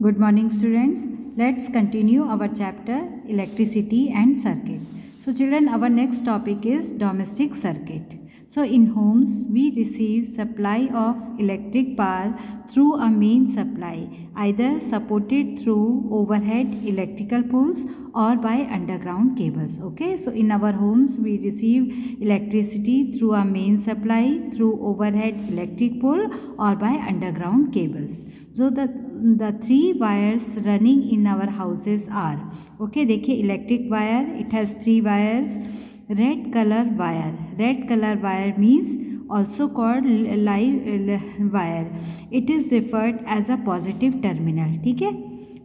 Good morning, students. Let's continue our chapter electricity and circuit. So children, our next topic is domestic circuit. So in homes, we receive supply of electric power through a main supply, either supported through overhead electrical poles or by underground cables. Okay, so in our homes, we receive electricity through a main supply, through overhead electric pole or by underground cables. So the three wires running in our houses are, okay, देखिए electric wire, it has three wires. Red color wire means also called live wire. It is referred as a positive terminal. ठीक है.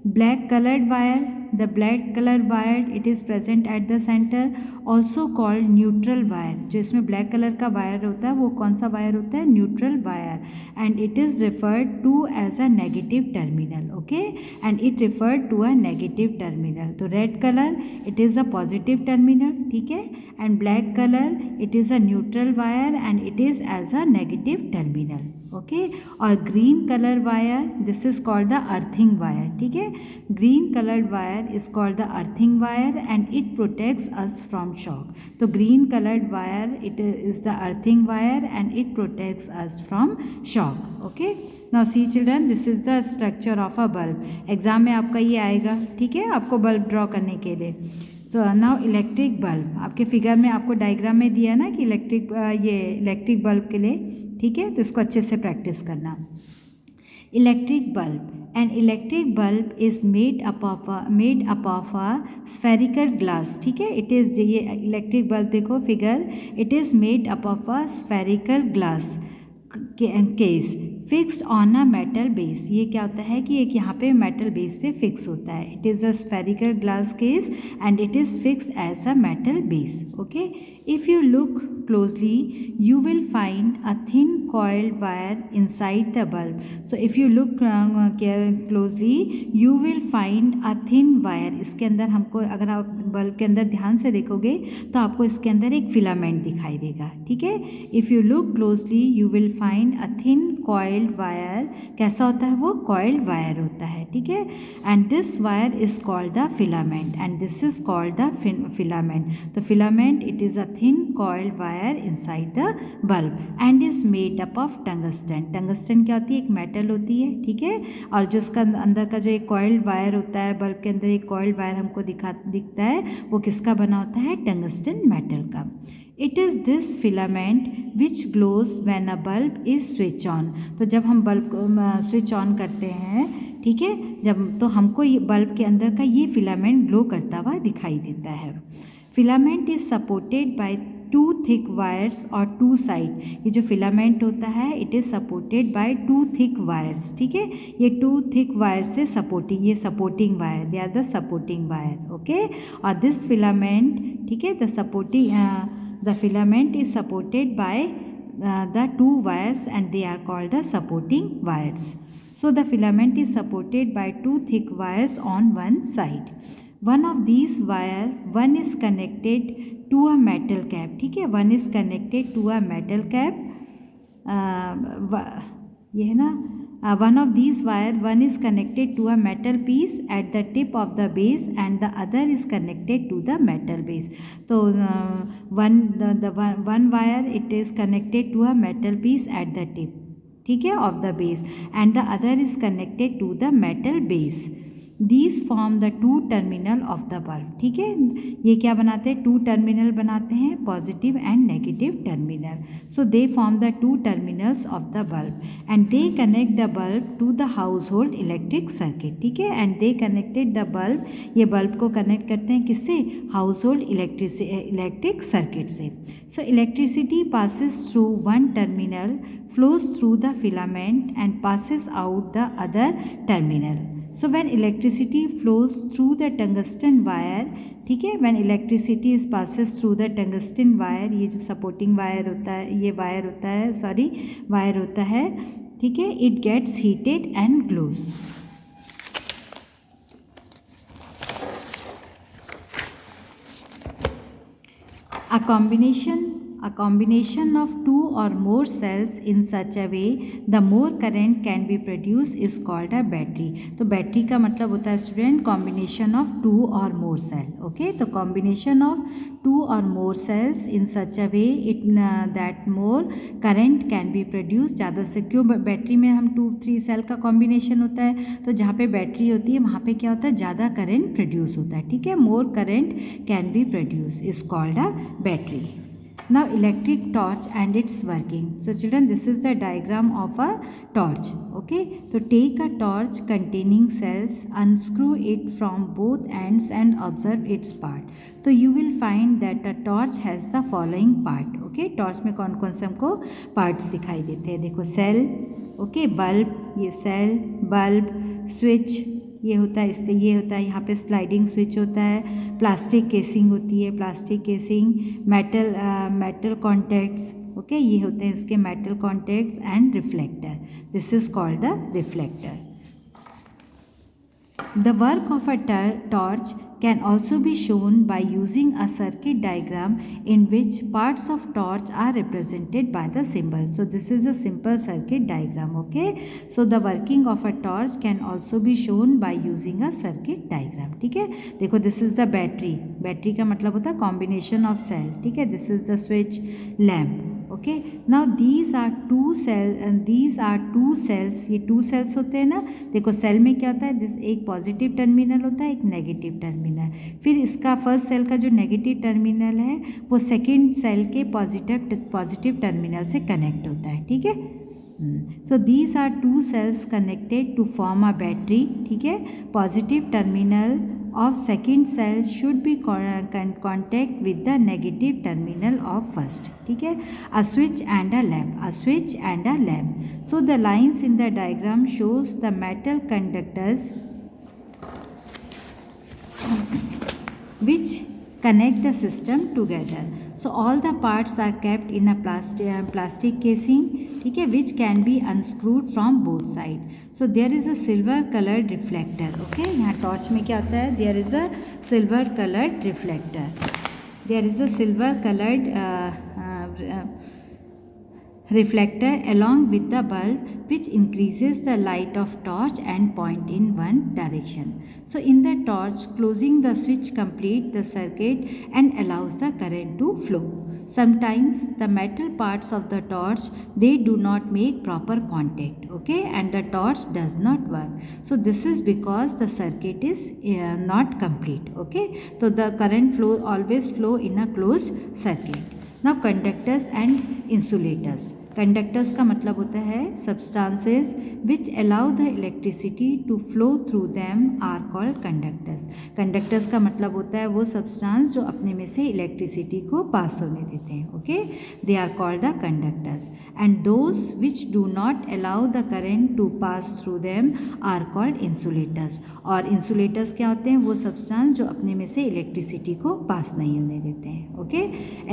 Black colored wire, the black colored wire, it is present at the center, also called neutral wire. जो इसमें black color का wire होता है वो कौन सा wire होता है? Neutral wire, and it is referred to as a negative terminal. Okay, and it referred to a negative terminal. तो red color it is a positive terminal, ठीक है, and black color it is a neutral wire and it is as a negative terminal. Okay, और green colour wire this is called the earthing wire. ठीक है, green coloured wire is called the earthing wire and it protects us from shock. तो green coloured wire it is the earthing wire and it protects us from shock. Okay, now see children, this is the structure of a bulb. Exam में आपका ये आएगा. ठीक है, आपको bulb draw करने के लिए. सो नाउ इलेक्ट्रिक बल्ब, आपके फिगर में आपको डायग्राम में दिया ना कि इलेक्ट्रिक बल्ब के लिए. ठीक है, तो इसको अच्छे से प्रैक्टिस करना. Electric bulb, an electric bulb is made up of a spherical glass. ठीक है, इट इज़, ये इलेक्ट्रिक बल्ब देखो figure, it is made up of a spherical glass case fixed on a metal base. ये क्या होता है कि एक यहाँ पे मेटल बेस पे फिक्स होता है. It is a spherical glass case and it is fixed as a metal base. Okay, if you look closely you will find a thin coiled wire inside the bulb. So if you look closely you will find a thin wire. इसके अंदर हमको, अगर आप bulb के अंदर ध्यान से देखोगे तो आपको इसके अंदर एक फिलामेंट दिखाई देगा. ठीक है, if you look closely you will find a thin coiled wire. कैसा होता है वो? coiled wire होता है. ठीक है, and this wire is called the filament and this is called the filament. तो filament it is a thin coiled wire inside the bulb and is made up of tungsten. Tungsten क्या होती है? एक metal होती है. ठीक है, और जो उसका अंदर का जो एक कॉइल्ड वायर होता है, बल्ब के अंदर एक कॉइल्ड वायर हमको दिखता है, वो किसका बना होता है? टंगस्टन मेटल का. It is this filament which glows when a bulb is switch on. तो जब हम बल्ब को स्विच ऑन करते हैं, ठीक है, जब, तो हमको ये बल्ब के अंदर का ये फिलामेंट ग्लो करता हुआ दिखाई देता है. Filament is supported by two thick wires और टू साइड. ये जो फिलामेंट होता है it is supported by two thick wires. ठीक है, ये टू थिक वायर से सपोर्टिंग, ये supporting wire, they are the supporting wire. Okay, और दिस फिलामेंट, ठीक है, the filament is supported by the two wires and they are called the supporting wires. So the filament is supported by two thick wires on one side. One of these wire, one is connected to a metal cap. ठीक है, one is connected to a metal cap. ये है ना, one of these wire, one is connected to a metal piece at the tip of the base and the other is connected to the metal base. So one wire it is connected to a metal piece at the tip, ठीक है, of the base and the other is connected to the metal base. These form the two terminal of the bulb. ठीक है, ये क्या बनाते हैं? To terminal बनाते हैं, positive and negative terminal. So they form the two terminals of the bulb and they connect the bulb to the household electric circuit. ठीक है, and they connected the bulb, ये bulb को connect करते हैं किससे? Household electric circuit से. So electricity passes through one terminal, flows through the filament and passes out the other terminal. So when electricity flows through the tungsten wire, ठीक है, when electricity is passes through the tungsten wire, ये जो supporting wire होता है, ये wire होता है, sorry, wire होता है, ठीक है, it gets heated and glows. A A combination of two or more cells in such a way the more current can be produced is called a battery. तो बैटरी का मतलब होता है स्टूडेंट कॉम्बिनेशन ऑफ टू और मोर cell. Okay, तो combination of two or more cells in such a way that more current can be produced. ज़्यादा से क्यों बैटरी में हम 2-3 सेल का कॉम्बिनेशन होता है, तो जहाँ पे बैटरी होती है वहाँ पे क्या होता है, ज़्यादा करंट प्रोड्यूस होता है. ठीक है, मोर current can be produce is called a battery. Now electric torch and its working. So children, this is the diagram of a torch. Okay, so take a torch containing cells, unscrew it from both ends and observe its part. So you will find that a torch has the following part. Okay, torch में कौन कौन से हमको parts दिखाई देते हैं. देखो cell, okay, bulb, ये cell, bulb, switch, ये होता है, इससे ये होता है, यहाँ पे स्लाइडिंग स्विच होता है, प्लास्टिक केसिंग होती है, plastic casing, metal contacts. Okay, ये होते हैं इसके metal contacts and reflector. This is called the reflector. The work of a torch can also be shown by using a circuit diagram in which parts of torch are represented by the symbol. So this is a simple circuit diagram. Okay, so the working of a torch can also be shown by using a circuit diagram. ठीक है, देखो this is the battery. Battery का मतलब होता है combination of cell. ठीक है, this is the switch, lamp. Okay, now these are two cell and these are two cells. ये टू सेल्स होते हैं ना. देखो सेल में क्या होता है, दिस एक पॉजिटिव टर्मिनल होता है, एक नेगेटिव टर्मिनल. फिर इसका फर्स्ट सेल का जो नेगेटिव टर्मिनल है वो सेकंड सेल के पॉजिटिव टर्मिनल से कनेक्ट होता है. ठीक है, so these are two cells connected to form a battery. ठीक है, positive terminal of second cell should be contact with the negative terminal of first. ठीक है, a switch and a lamp, a switch and a lamp. So the lines in the diagram shows the metal conductors which connect the system together. So all the parts are kept in a plastic casing. ठीक है, which can be unscrewed from both side. So there is a silver colored reflector. Okay, यहाँ torch में क्या होता है, there is a silver colored reflector. There is a silver colored reflector along with the bulb which increases the light of torch and point in one direction. So in the torch, closing the switch complete the circuit and allows the current to flow. Sometimes the metal parts of the torch, they do not make proper contact. Okay, and the torch does not work. So this is because the circuit is not complete. Okay, so the current flow always flow in a closed circuit. Now conductors and insulators. Conductors का मतलब होता है substances which allow the electricity to flow through them are called conductors. Conductors का मतलब होता है वो substance जो अपने में से इलेक्ट्रिसिटी को पास होने देते हैं. Okay, they are called the conductors. And those which do not allow the current to pass through them are called insulators. और insulators क्या होते हैं, वो substance जो अपने में से इलेक्ट्रिसिटी को पास नहीं होने देते हैं. Okay,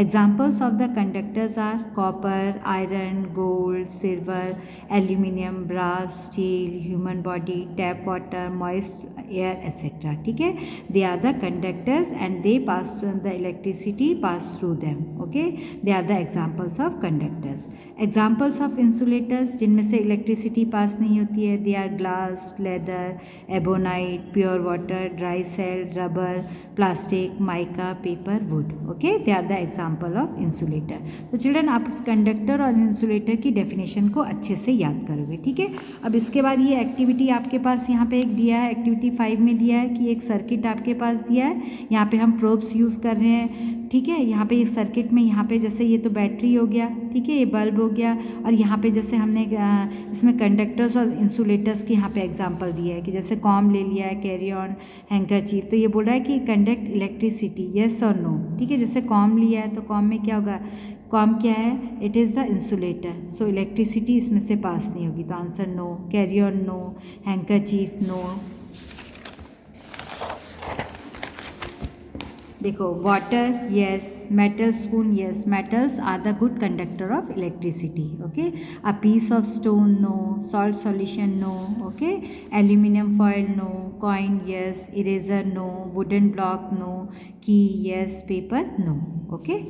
examples of the conductors are copper, iron, gold, silver, aluminium, brass, steel, human body, tap water, moist air, etc. ठीक है, they are the conductors and they pass the electricity pass through them. Okay, they are the examples of conductors. Examples of insulators जिनमें से electricity pass नहीं होती है, they are glass, leather, ebonite, pure water, dry cell, rubber, plastic, mica, paper, wood. Okay, they are the example of insulator. तो children, आप इस conductor और insulator की डेफिनेशन को अच्छे से याद करोगे. ठीक है, अब इसके बाद ये एक्टिविटी आपके पास यहाँ पे एक दिया है, एक्टिविटी 5 में दिया है कि एक सर्किट आपके पास दिया है. यहाँ पे हम प्रोब्स यूज़ कर रहे हैं. ठीक है, यहाँ पे एक सर्किट में यहाँ पे जैसे ये तो बैटरी हो गया. ठीक है, ये बल्ब हो गया. और यहाँ पे जैसे हमने इसमें कंडक्टर्स और इंसुलेटर्स की यहाँ पे एग्जांपल दिया है कि जैसे कॉम ले लिया है, कैरी ऑन, हैंकरचीफ. तो ये बोल रहा है कि कंडक्ट इलेक्ट्रिसिटी, येस और नो. ठीक है, जैसे कॉम लिया है तो कॉम में क्या होगा, कॉम क्या है, it is the insulator. So electricity इसमें से पास नहीं होगी, तो answer no. Carry on no, handkerchief no. देखो water yes, metal spoon yes. Metals are the good conductor of electricity. Okay, a piece of stone no, salt solution no. Okay, aluminium foil no, coin yes, eraser no, wooden block no, key yes, paper no. Okay.